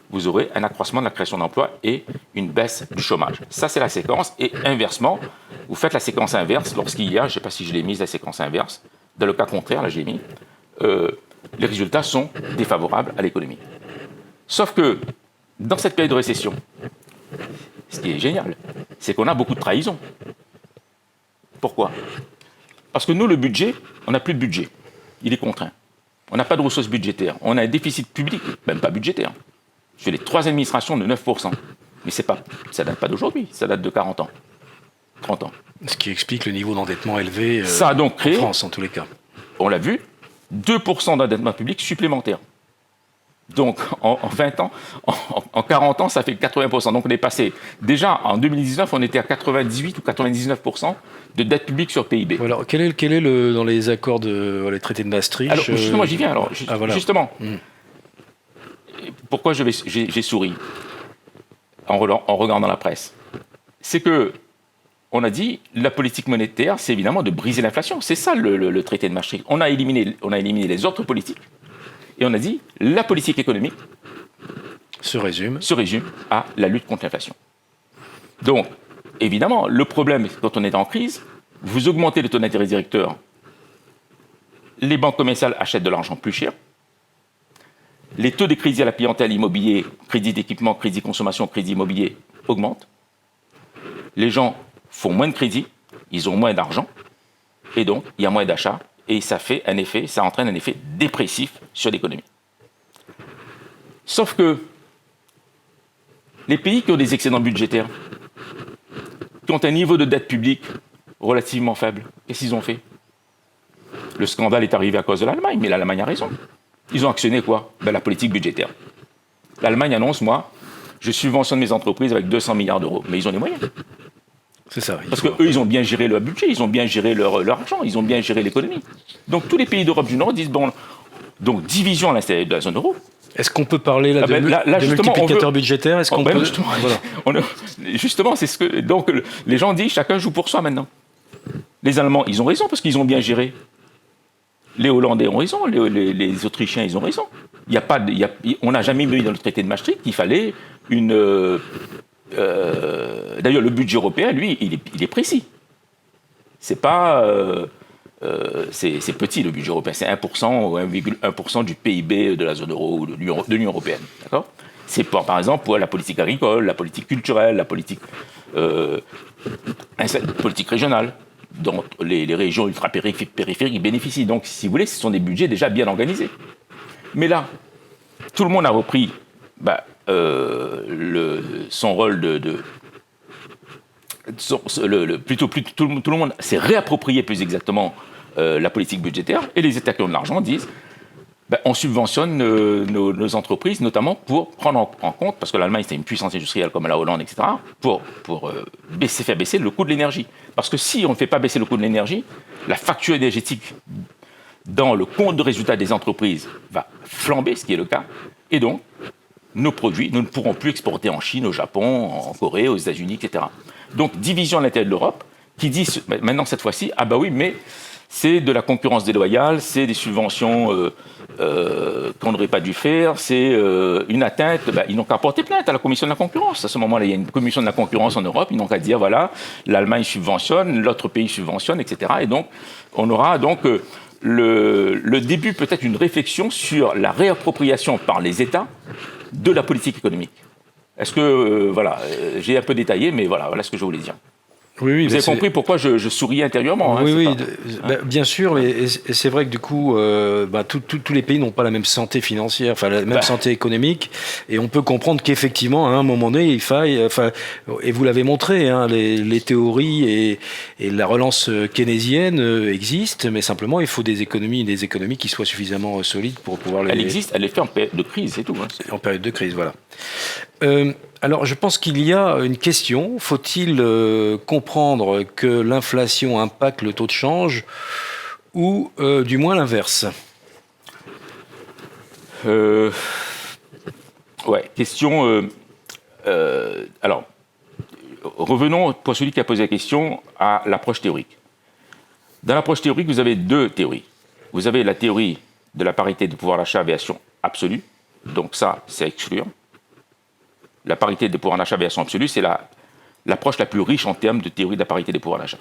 vous aurez un accroissement de la création d'emplois et une baisse du chômage. Ça, c'est la séquence. Et inversement, vous faites la séquence inverse lorsqu'il y a, je ne sais pas si je l'ai mise, la séquence inverse. Dans le cas contraire, là, j'ai mis, les résultats sont défavorables à l'économie. Sauf que, dans cette période de récession, ce qui est génial, c'est qu'on a beaucoup de trahison. Pourquoi ? Parce que nous, le budget, on n'a plus de budget. Il est contraint. On n'a pas de ressources budgétaires. On a un déficit public, même pas budgétaire. J'ai les 3 administrations de 9%. Mais ça ne date pas d'aujourd'hui, ça date de 40 ans, 30 ans. Ce qui explique le niveau d'endettement élevé ça a donc créé, en France, en tous les cas. On l'a vu, 2% d'endettement public supplémentaire. Donc, en 20 ans, en 40 ans, ça fait 80%. Donc, on est passé, déjà, en 2019, on était à 98 ou 99% de dette publique sur PIB. Alors, quel est dans les accords les traités de Maastricht Alors, justement, j'y viens. Alors, voilà. Justement, pourquoi j'ai souri en regardant la presse ? C'est que on a dit la politique monétaire, c'est évidemment de briser l'inflation. C'est ça le traité de Maastricht. On a éliminé les autres politiques. Et on a dit, la politique économique se résume à la lutte contre l'inflation. Donc, évidemment, le problème, quand on est en crise, vous augmentez le taux d'intérêt directeur, les banques commerciales achètent de l'argent plus cher, les taux de crédit à la clientèle immobilier, crédit d'équipement, crédit consommation, crédit immobilier augmentent, les gens font moins de crédit, ils ont moins d'argent, et donc, il y a moins d'achats, et ça entraîne un effet dépressif sur l'économie. Sauf que les pays qui ont des excédents budgétaires, qui ont un niveau de dette publique relativement faible, qu'est-ce qu'ils ont fait ? Le scandale est arrivé à cause de l'Allemagne, mais l'Allemagne a raison. Ils ont actionné quoi ? La politique budgétaire. L'Allemagne annonce, moi, je subventionne mes entreprises avec 200 milliards d'euros, mais ils ont les moyens. C'est ça. Parce qu'eux, ils ont bien géré leur budget, ils ont bien géré leur argent, ils ont bien géré l'économie. Donc tous les pays d'Europe du Nord disent, bon, donc division à l'intérieur de la zone euro. Est-ce qu'on peut parler là, de multiplicateur budgétaire ? Est-ce qu'on peut... Justement, c'est ce que... Donc les gens disent, chacun joue pour soi maintenant. Les Allemands, ils ont raison parce qu'ils ont bien géré. Les Hollandais ont raison, les Autrichiens, ils ont raison. On n'a jamais mis dans le traité de Maastricht qu'il fallait une... D'ailleurs, le budget européen, lui, il est précis. C'est pas... c'est petit, le budget européen. C'est 1% ou 1,1% du PIB de la zone euro ou de l'Union européenne. D'accord ? C'est par exemple pour la politique agricole, la politique culturelle, la politique régionale, dont les régions ultra-périphériques bénéficient. Donc, si vous voulez, ce sont des budgets déjà bien organisés. Mais là, tout le monde a repris... son rôle tout le monde s'est réapproprié plus exactement la politique budgétaire, et les États qui ont de l'argent disent on subventionne nos entreprises, notamment pour prendre en compte, parce que l'Allemagne c'est une puissance industrielle comme la Hollande, etc., pour faire baisser le coût de l'énergie. Parce que si on ne fait pas baisser le coût de l'énergie, la facture énergétique dans le compte de résultat des entreprises va flamber, ce qui est le cas, et donc nos produits, nous ne pourrons plus exporter en Chine, au Japon, en Corée, aux États-Unis, etc. Donc, division à l'intérieur de l'Europe, qui dit maintenant, cette fois-ci, oui, mais c'est de la concurrence déloyale, c'est des subventions qu'on n'aurait pas dû faire, c'est une atteinte. Ils n'ont qu'à porter plainte à la Commission de la concurrence. À ce moment-là, il y a une Commission de la concurrence en Europe, ils n'ont qu'à dire, voilà, l'Allemagne subventionne, l'autre pays subventionne, etc. Et donc, on aura donc... le début peut-être une réflexion sur la réappropriation par les États de la politique économique. Est-ce que, j'ai un peu détaillé, mais voilà ce que je voulais dire. Oui, vous avez compris pourquoi je souris intérieurement. Bien sûr, mais c'est vrai que du coup, tous les pays n'ont pas la même santé financière, la même santé économique, et on peut comprendre qu'effectivement, à un moment donné, il faille, et vous l'avez montré, les théories et la relance keynésienne existent, mais simplement, il faut des économies qui soient suffisamment solides pour pouvoir les... Elle existe, elle est faite en période de crise, c'est tout. En période de crise, voilà. Alors, je pense qu'il y a une question. Faut-il comprendre que l'inflation impacte le taux de change ou du moins l'inverse ? Question. Alors, revenons pour celui qui a posé la question à l'approche théorique. Dans l'approche théorique, vous avez deux théories. Vous avez la théorie de la parité de pouvoir d'achat aviation absolue. Donc ça, c'est à exclure. La parité des pouvoirs d'achat aviation absolue, c'est l'approche la plus riche en termes de théorie de la parité des pouvoirs d'achat.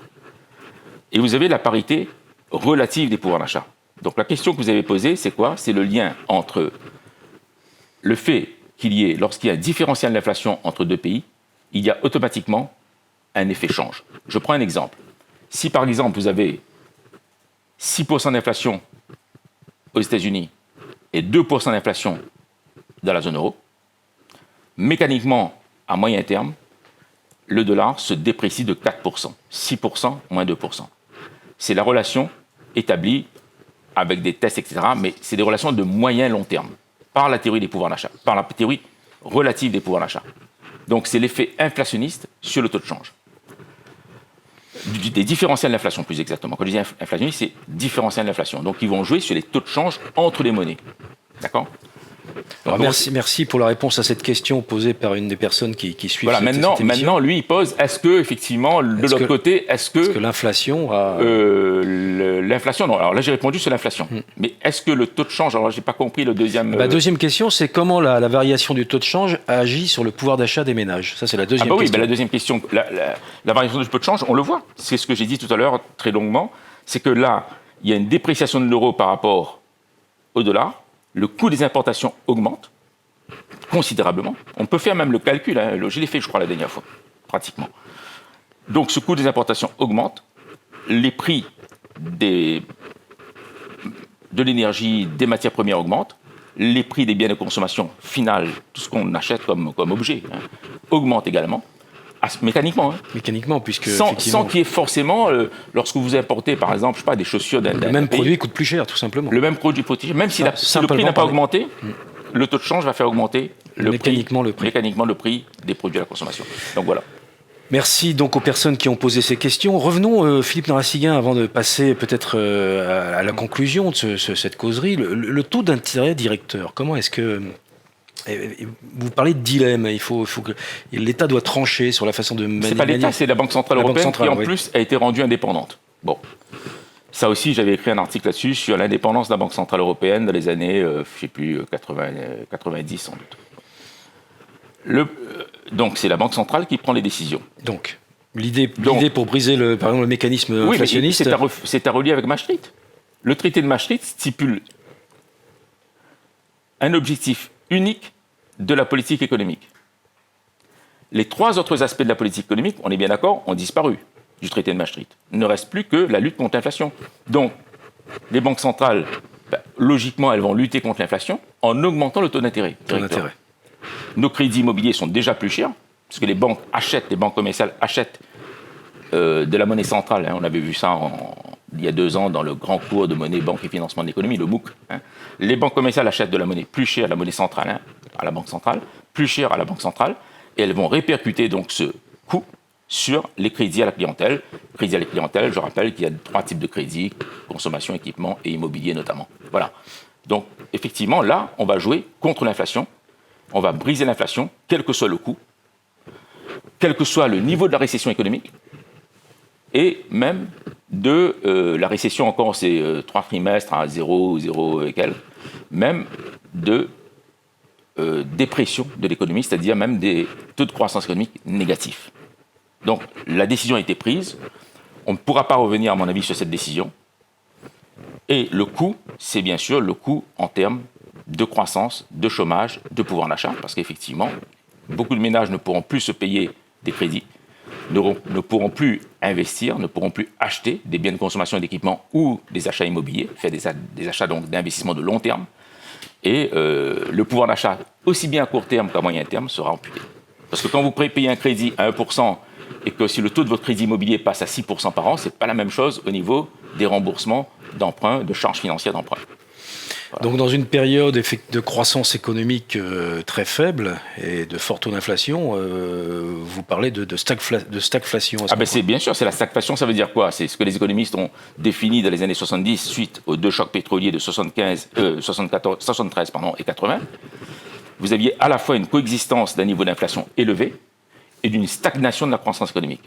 Et vous avez la parité relative des pouvoirs d'achat. Donc la question que vous avez posée, c'est quoi? C'est le lien entre le fait qu'il y ait, lorsqu'il y a un différentiel d'inflation entre deux pays, il y a automatiquement un effet change. Je prends un exemple. Si par exemple vous avez 6% d'inflation aux États-Unis et 2% d'inflation dans la zone euro, mécaniquement, à moyen terme, le dollar se déprécie de 4%. 6% moins 2%. C'est la relation établie avec des tests, etc., mais c'est des relations de moyen long terme, par la théorie des pouvoirs d'achat, par la théorie relative des pouvoirs d'achat. Donc c'est l'effet inflationniste sur le taux de change. Des différentiels d'inflation, plus exactement. Quand je dis inflationniste, c'est différentiel d'inflation. Donc ils vont jouer sur les taux de change entre les monnaies. D'accord? Alors, merci pour la réponse à cette question posée par une des personnes qui suivent voilà, cette émission. Maintenant, lui, il pose, est-ce que, effectivement, de l'autre côté, est-ce que l'inflation a... l'inflation, non. Alors là, j'ai répondu sur l'inflation. Mais est-ce que le taux de change, alors je n'ai pas compris le deuxième... deuxième question, c'est comment la variation du taux de change agit sur le pouvoir d'achat des ménages. Ça, c'est la deuxième question. Oui, la deuxième question, la variation du taux de change, on le voit. C'est ce que j'ai dit tout à l'heure, très longuement. C'est que là, il y a une dépréciation de l'euro par rapport au dollar. Le coût des importations augmente considérablement. On peut faire même le calcul, hein. Je l'ai fait, je crois, la dernière fois, pratiquement. Donc, ce coût des importations augmente. Les prix de l'énergie, des matières premières augmentent. Les prix des biens de consommation finale, tout ce qu'on achète comme objet, hein, augmente également. Mécaniquement. Hein. Mécaniquement, puisque... Sans qu'il y ait forcément, lorsque vous importez, par exemple, je sais pas, des chaussures d'un le même produit coûte plus cher, tout simplement. Le même produit coûte plus cher, même si le prix n'a pas augmenté, le taux de change va faire augmenter mécaniquement le prix des produits à la consommation. Donc voilà. Merci donc aux personnes qui ont posé ces questions. Revenons, Philippe Narassiguin, avant de passer peut-être à la conclusion de cette causerie. Le taux d'intérêt directeur, comment est-ce que... Vous parlez de dilemme, il faut que l'État doit trancher sur la façon de manier. C'est pas l'État, c'est la Banque Centrale Européenne qui en plus a été rendue indépendante. Bon, ça aussi j'avais écrit un article là-dessus sur l'indépendance de la Banque Centrale Européenne dans les années, je sais plus, 90 sans doute. Donc c'est la Banque Centrale qui prend les décisions. Donc l'idée pour briser par exemple le mécanisme inflationniste. Mais c'est à relier avec Maastricht. Le traité de Maastricht stipule un objectif unique de la politique économique. Les trois autres aspects de la politique économique, on est bien d'accord, ont disparu du traité de Maastricht. Il ne reste plus que la lutte contre l'inflation. Donc, les banques centrales, logiquement, elles vont lutter contre l'inflation en augmentant le taux d'intérêt. Nos crédits immobiliers sont déjà plus chers, parce que les banques commerciales achètent de la monnaie centrale. Hein, on avait vu ça il y a 2 ans dans le grand cours de monnaie, banque et financement de l'économie, le MOOC. Hein. Les banques commerciales achètent de la monnaie plus chère à la monnaie centrale, hein, à la banque centrale, plus chère à la banque centrale, et elles vont répercuter donc ce coût sur les crédits à la clientèle. Crédits à la clientèle, je rappelle qu'il y a 3 types de crédits, consommation, équipement et immobilier notamment. Voilà. Donc, effectivement, là, on va jouer contre l'inflation, on va briser l'inflation, quel que soit le coût, quel que soit le niveau de la récession économique, et même de la récession, encore ces 3 trimestres à 0 et quelques, même de dépression de l'économie, c'est-à-dire même des taux de croissance économique négatifs. Donc la décision a été prise, on ne pourra pas revenir à mon avis sur cette décision, et le coût, c'est bien sûr le coût en termes de croissance, de chômage, de pouvoir d'achat, parce qu'effectivement, beaucoup de ménages ne pourront plus se payer des crédits, ne pourront plus investir, ne pourront plus acheter des biens de consommation et d'équipement ou des achats immobiliers, faire des achats donc d'investissement de long terme. Et le pouvoir d'achat, aussi bien à court terme qu'à moyen terme, sera amputé. Parce que quand vous payez un crédit à 1% et que si le taux de votre crédit immobilier passe à 6% par an, ce n'est pas la même chose au niveau des remboursements d'emprunts, de charges financières d'emprunt. Voilà. Donc dans une période de croissance économique très faible et de forte taux d'inflation, vous parlez de stagflation. Ah ben c'est bien sûr, c'est la stagflation, ça veut dire quoi? C'est ce que les économistes ont défini dans les années 70 suite aux deux chocs pétroliers de 73 et 80. Vous aviez à la fois une coexistence d'un niveau d'inflation élevé et d'une stagnation de la croissance économique.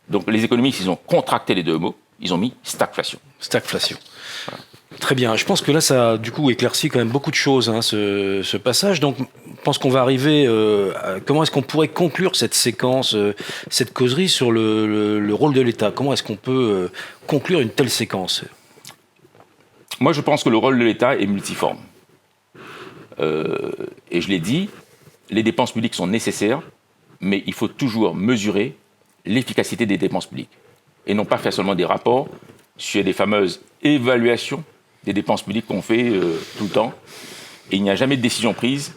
Donc les économistes, ils ont contracté les deux mots, ils ont mis stagflation. Stagflation. Voilà. Très bien. Je pense que là, ça du coup éclaircit quand même beaucoup de choses, hein, ce passage. Donc, je pense qu'on va arriver à comment est-ce qu'on pourrait conclure cette séquence, cette causerie sur le rôle de l'État. Comment est-ce qu'on peut conclure une telle séquence? Moi, je pense que le rôle de l'État est multiforme. Et je l'ai dit, les dépenses publiques sont nécessaires, mais il faut toujours mesurer l'efficacité des dépenses publiques. Et non pas faire seulement des rapports sur des fameuses évaluations des dépenses publiques qu'on fait tout le temps. Et il n'y a jamais de décision prise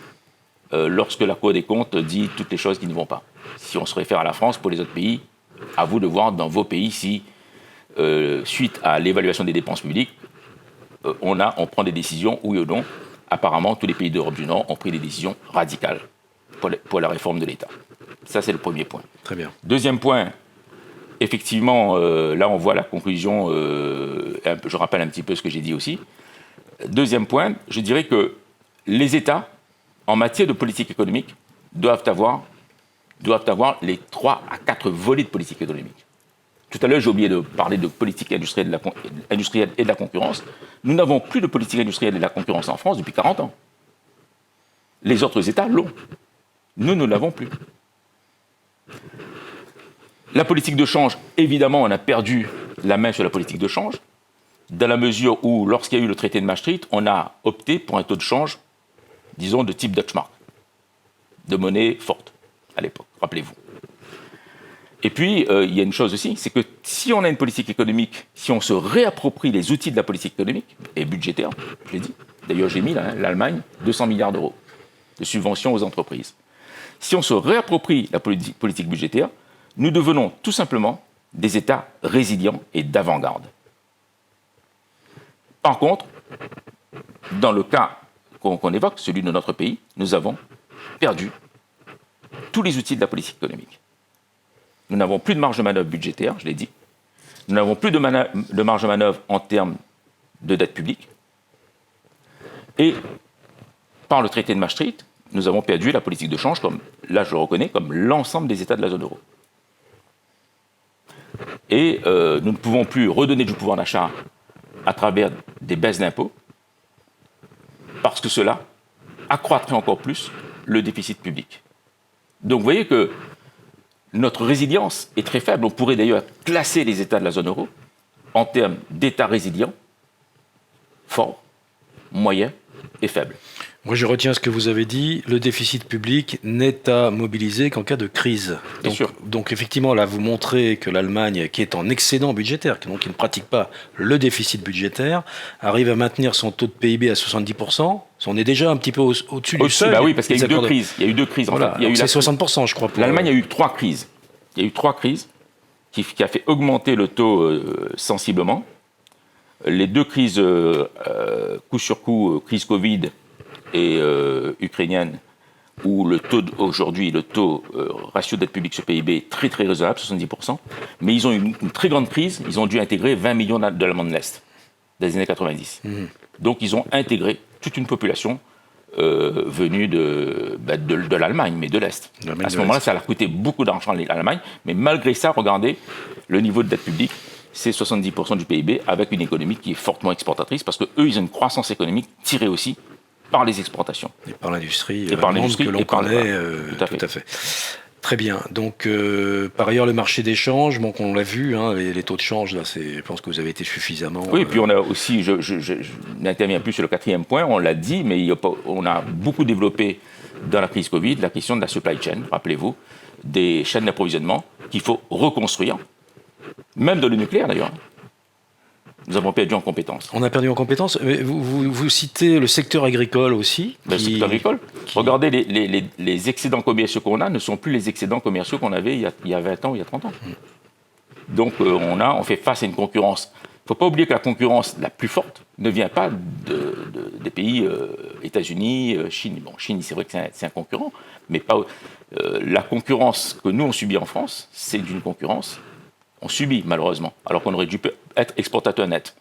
lorsque la Cour des comptes dit toutes les choses qui ne vont pas. Si on se réfère à la France, pour les autres pays, à vous de voir dans vos pays si, suite à l'évaluation des dépenses publiques, on prend des décisions, oui ou non. Apparemment, tous les pays d'Europe du Nord ont pris des décisions radicales pour la réforme de l'État. Ça, c'est le premier point. Très bien. Deuxième point, effectivement, là, on voit la conclusion, je rappelle un petit peu ce que j'ai dit aussi. Deuxième point, je dirais que les États, en matière de politique économique, doivent avoir les 3 à 4 volets de politique économique. Tout à l'heure, j'ai oublié de parler de politique industrielle et de la concurrence. Nous n'avons plus de politique industrielle et de la concurrence en France depuis 40 ans. Les autres États l'ont. Nous ne l'avons plus. La politique de change, évidemment, on a perdu la main sur la politique de change, dans la mesure où, lorsqu'il y a eu le traité de Maastricht, on a opté pour un taux de change, disons, de type Deutsche Mark, de monnaie forte, à l'époque, rappelez-vous. Et puis, il y a une chose aussi, c'est que si on a une politique économique, si on se réapproprie les outils de la politique économique et budgétaire, je l'ai dit, d'ailleurs j'ai mis l'Allemagne 200 milliards d'euros de subventions aux entreprises. Si on se réapproprie la politique budgétaire, nous devenons tout simplement des États résilients et d'avant-garde. Par contre, dans le cas qu'on évoque, celui de notre pays, nous avons perdu tous les outils de la politique économique. Nous n'avons plus de marge de manœuvre budgétaire, je l'ai dit. Nous n'avons plus de marge de manœuvre en termes de dette publique. Et par le traité de Maastricht, nous avons perdu la politique de change, comme, là je le reconnais, comme l'ensemble des États de la zone euro. Et nous ne pouvons plus redonner du pouvoir d'achat à travers des baisses d'impôts, parce que cela accroîtrait encore plus le déficit public. Donc vous voyez que notre résilience est très faible. On pourrait d'ailleurs classer les États de la zone euro en termes d'États résilients, forts, moyens et faibles. Moi, je retiens ce que vous avez dit. Le déficit public n'est à mobiliser qu'en cas de crise. Bien sûr. Donc, effectivement, là, vous montrez que l'Allemagne, qui est en excédent budgétaire, donc qui ne pratique pas le déficit budgétaire, arrive à maintenir son taux de PIB à 70%. On est déjà un petit peu au-dessus du seuil. Bah oui, parce qu'il y a eu deux crises. Il y a eu deux crises. Voilà, en fait. C'est 60%, je crois. L'Allemagne a eu 3 crises. Il y a eu 3 crises qui a fait augmenter le taux sensiblement. Les 2 crises coup sur coup, crise Covid et ukrainienne, où le taux aujourd'hui, ratio dette publique sur PIB est très très raisonnable, 70%, mais ils ont eu une très grande crise, ils ont dû intégrer 20 millions d'Allemands de l'Est, des années 90. Donc ils ont intégré toute une population venue de l'Allemagne, mais de l'Est. À ce moment-là, ça leur a coûté beaucoup d'argent à l'Allemagne, mais malgré ça, regardez, le niveau de dette publique, c'est 70% du PIB, avec une économie qui est fortement exportatrice, parce qu'eux, ils ont une croissance économique tirée aussi par les exportations. Et par l'industrie que l'on connaît. Tout à fait. Très bien. Donc, par ailleurs, le marché d'échange, donc on l'a vu, hein, les taux de change, là, je pense que vous avez été suffisamment... Oui, et puis on a aussi, je n'interviens plus sur le 4e point, on l'a dit, mais on a beaucoup développé dans la crise Covid la question de la supply chain, rappelez-vous, des chaînes d'approvisionnement qu'il faut reconstruire, même dans le nucléaire d'ailleurs. Nous avons perdu en compétences. On a perdu en compétences. Mais vous citez le secteur agricole aussi. Le secteur agricole. Regardez, les excédents commerciaux qu'on a ne sont plus les excédents commerciaux qu'on avait il y a 20 ans ou il y a 30 ans. Donc on fait face à une concurrence. Il ne faut pas oublier que la concurrence la plus forte ne vient pas des pays États-Unis, Chine. Bon, Chine, c'est vrai que c'est un concurrent, mais pas la concurrence que nous on subit en France, c'est d'une concurrence on subit malheureusement, alors qu'on aurait dû être exportateur net.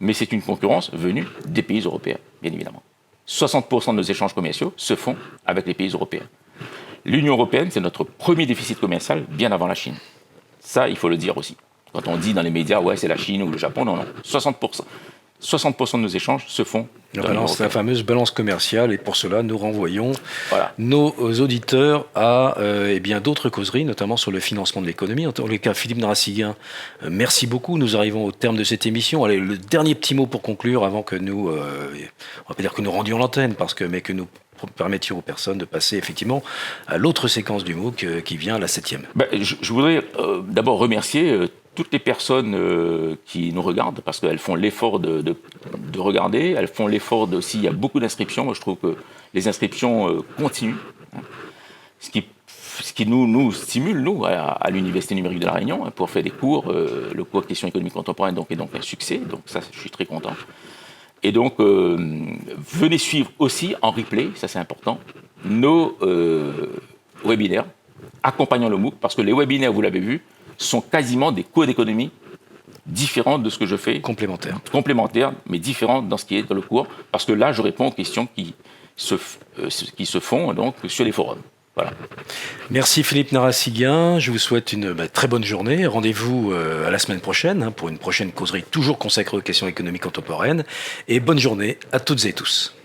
Mais c'est une concurrence venue des pays européens, bien évidemment. 60% de nos échanges commerciaux se font avec les pays européens. L'Union européenne, c'est notre premier déficit commercial, bien avant la Chine. Ça, il faut le dire aussi. Quand on dit dans les médias, ouais, c'est la Chine ou le Japon, non, non. 60% de nos échanges se font la fameuse balance commerciale, et pour cela, nous renvoyons voilà. nos auditeurs à d'autres causeries, notamment sur le financement de l'économie. En tout cas, Philippe Narassiguin, merci beaucoup. Nous arrivons au terme de cette émission. Allez, le dernier petit mot pour conclure, avant que nous, on va pas dire que nous rendions l'antenne, mais que nous permettions aux personnes de passer effectivement à l'autre séquence du MOOC qui vient, la 7e. Je voudrais d'abord remercier toutes les personnes qui nous regardent, parce qu'elles font l'effort de regarder, elles font l'effort aussi, il y a beaucoup d'inscriptions, moi je trouve que les inscriptions continuent, hein. Ce qui nous stimule, nous, à l'Université numérique de La Réunion, hein, pour faire des cours, le cours de questions économiques contemporaines est donc un succès, donc ça je suis très content. Et donc, venez suivre aussi en replay, ça c'est important, nos webinaires, accompagnant le MOOC, parce que les webinaires, vous l'avez vu, sont quasiment des cours d'économie différents de ce que je fais. Complémentaires, mais différents dans ce qui est dans le cours, parce que là, je réponds aux questions qui se font donc, sur les forums. Voilà. Merci Philippe Narassiguin, je vous souhaite une très bonne journée. Rendez-vous à la semaine prochaine pour une prochaine causerie toujours consacrée aux questions économiques contemporaines. Et bonne journée à toutes et tous.